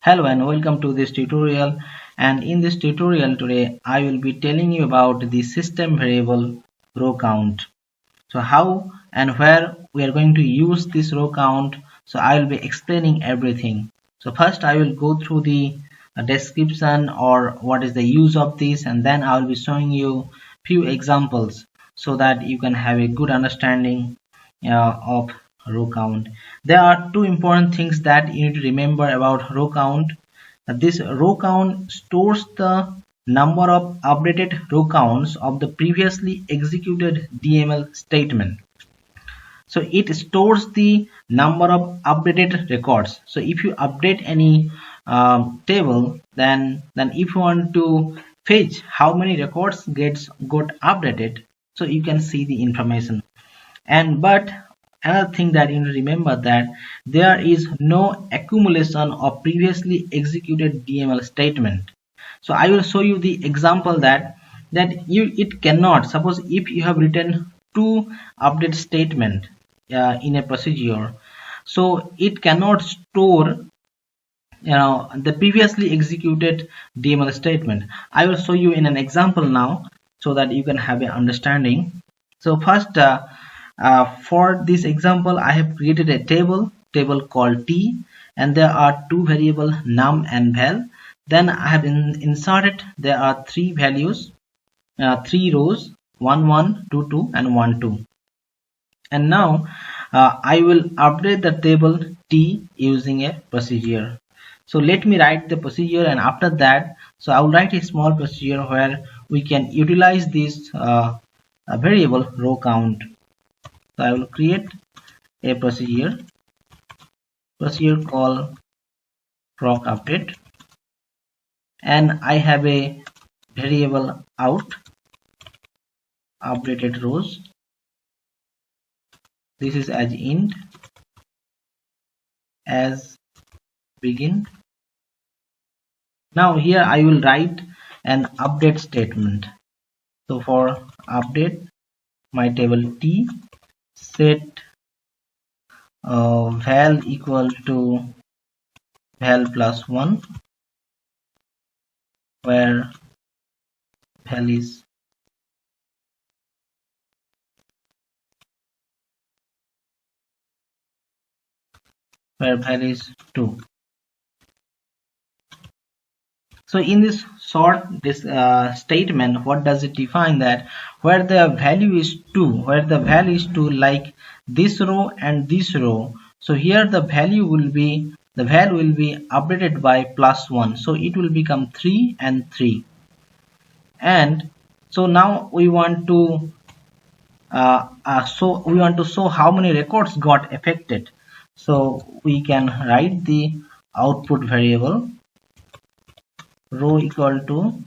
Hello and welcome to this tutorial, and in this tutorial today I will be telling you about the system variable row count. So how and where we are going to use this row count, so I will be explaining everything. So first I will go through the description or what is the use of this, and then I will be showing you few examples so that you can have a good understanding of row count. There are two important things that you need to remember about row count. This row count stores the number of updated row counts of the previously executed DML statement. So it stores the number of updated records. So if you update any table, then if you want to fetch how many records got updated, so you can see the information. But another thing that you need to remember, that there is no accumulation of previously executed DML statement. So I will show you the example that it cannot. Suppose if you have written two update statement in a procedure, so it cannot store the previously executed DML statement. I will show you in an example now so that you can have an understanding. So first, for this example, I have created a table called T, and there are two variables num and val. Then I have inserted, there are three values, three rows, 1 1 2 2 and 1 2. And now I will update the table T using a procedure. So let me write the procedure, and after that, so I will write a small procedure where we can utilize this variable row count. So I will create a procedure called proc update, and I have a variable out updated rows. This is as int, as begin. Now here I will write an update statement. So for update my table T, set val equal to val plus 1, where val is where val is 2. So in this short statement, what does it define? That where the value is 2, where the value is 2, like this row and this row, so here the value will be updated by plus 1, so it will become 3 and 3. And so now we want to show how many records got affected. So we can write the output variable row equal to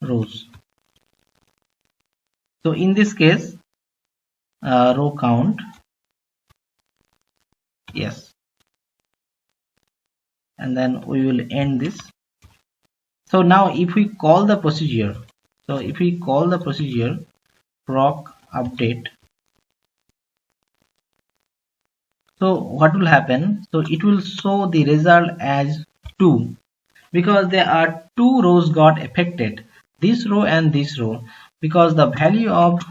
rows. So in this case, row count, yes, and then we will end this. So now if we call the procedure, proc update, so what will happen? So it will show the result as 2, because there are two rows got affected, this row and this row, because the value of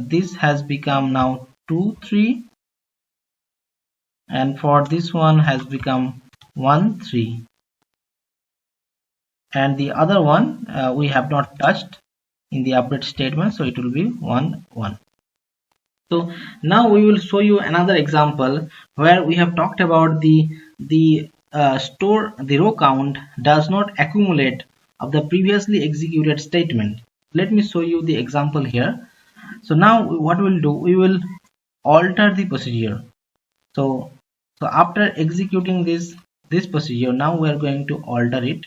this has become now 2 3, and for this one has become 1 3, and the other one we have not touched in the update statement, so it will be 1 1. So now we will show you another example where we have talked about the row count does not accumulate of the previously executed statement. Let me show you the example here. So now what we'll do, we will alter the procedure. So after executing this procedure, now we are going to alter it.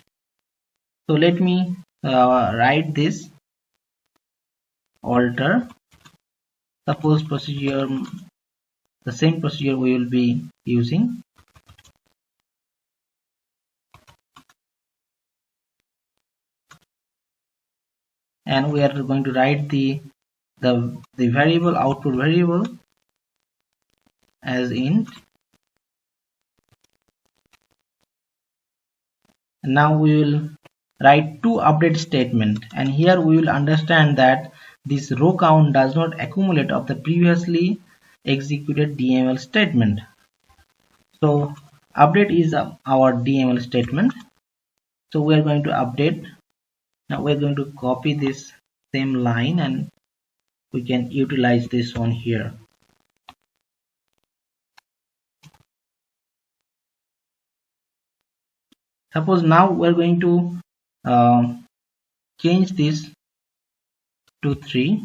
So let me write this alter. Suppose procedure, the same procedure we will be using. And we are going to write the variable output variable as int, now we will write two update statement, and here we will understand that this row count does not accumulate of the previously executed DML statement. So update is our DML statement. So we are going to update. Now we are going to copy this same line and we can utilize this one here. Suppose now we're going to change this to 3,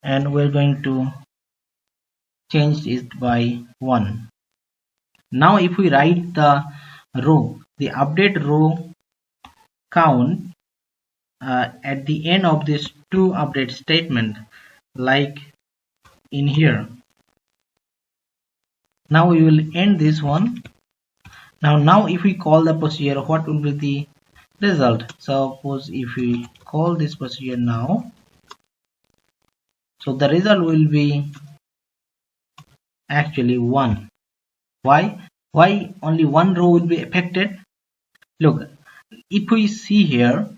and we're going to change it by 1. Now if we write the row, the update row count at the end of this two update statement, like in here. Now we will end this one. Now if we call the procedure, what will be the result? Suppose if we call this procedure now, so the result will be actually 1. Why only one row will be affected? Look, if we see here,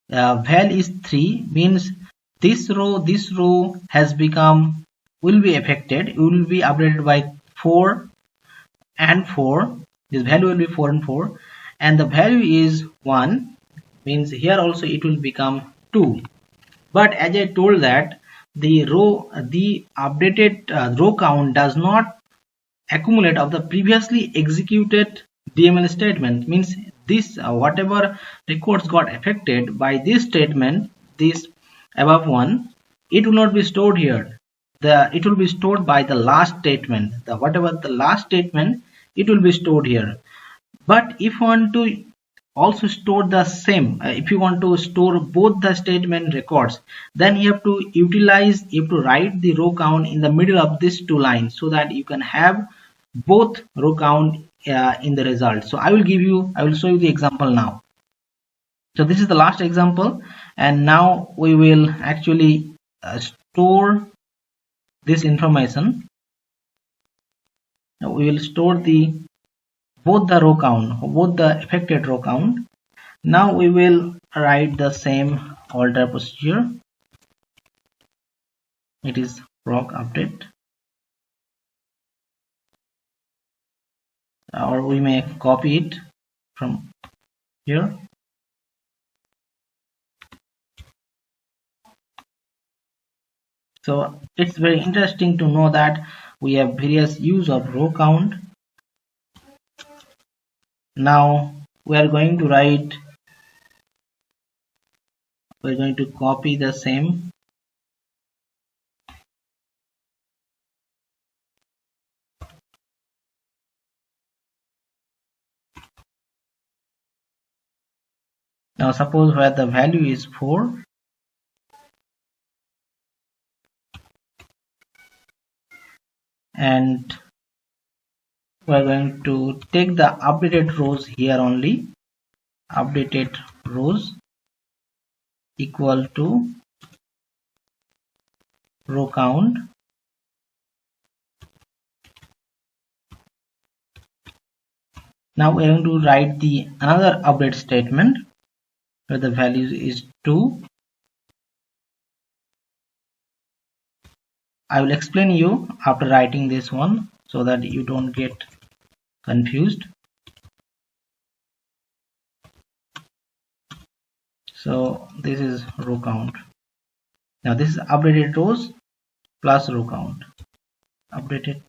val is 3, means this row has become, will be affected, it will be updated by 4 and 4. This value will be 4 and 4, and the value is 1, means here also it will become 2. But as I told that the updated row count does not accumulate of the previously executed DML statement, means this whatever records got affected by this statement, this above one, it will not be stored here. It will be stored by the last statement. Whatever the last statement, it will be stored here. But if you want to also store the same, if you want to store both the statement records, then you have to write the row count in the middle of these two lines, so that you can have both row count in the result. So I will show you the example now. So this is the last example, and now we will actually store this information. Now we will store both the row count, both the affected row count. Now we will write the same alter procedure. It is proc update, or we may copy it from here. So it's very interesting to know that we have various use of row count. Now we are going to copy the same. Now suppose where the value is 4, and we are going to take the updated rows here only. Updated rows equal to row count. Now we are going to write another update statement where the value is 2. I will explain you after writing this one, so that you don't get confused. So this is row count. Now this is updated rows plus row count. Updated.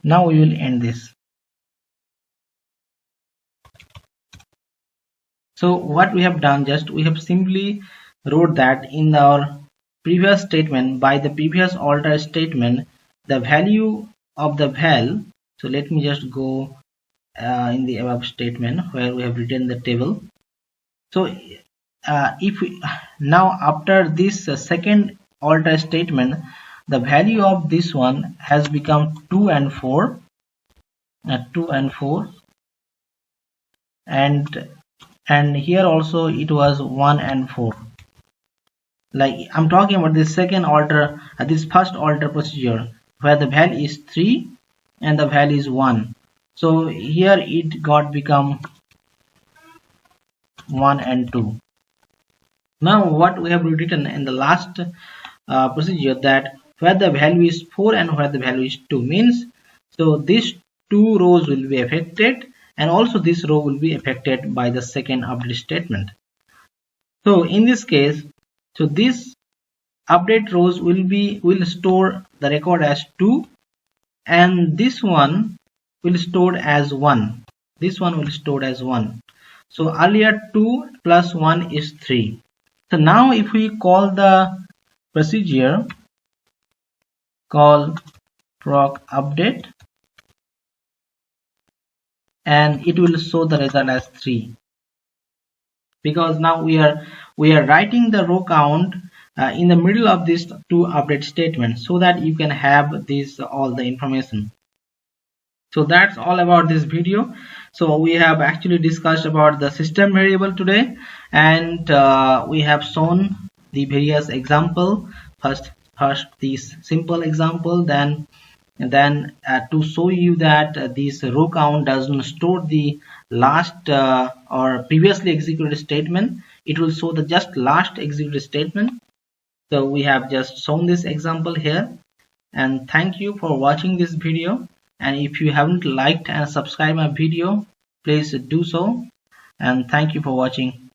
Now we will end this. So what we have done, we have simply wrote that in our previous statement, by the previous alter statement, the value of the val. So let me just go in the above statement where we have written the table. So now after this second alter statement, the value of this one has become 2 and 4, 2 and 4, and here also it was 1 and 4. Like I'm talking about this second order, this first order procedure where the value is 3 and the value is 1. So here it got become 1 and 2. Now what we have written in the last procedure, that where the value is 4 and where the value is 2 means, so these two rows will be affected and also this row will be affected by the second update statement. So in this case, so this update rows will store the record as 2 and this one will store as 1. This one will store as 1. So earlier 2 plus 1 is 3. So now if we call the procedure, call proc update, and it will show the result as 3, because now we are writing the row count in the middle of these two update statements so that you can have this all the information. So that's all about this video. So we have actually discussed about the system variable today, and we have shown the various example. First this simple example, then to show you that this row count doesn't store the last or previously executed statement. It will show the just last executed statement. So we have just shown this example here, and thank you for watching this video. And if you haven't liked and subscribed my video, please do so, and thank you for watching.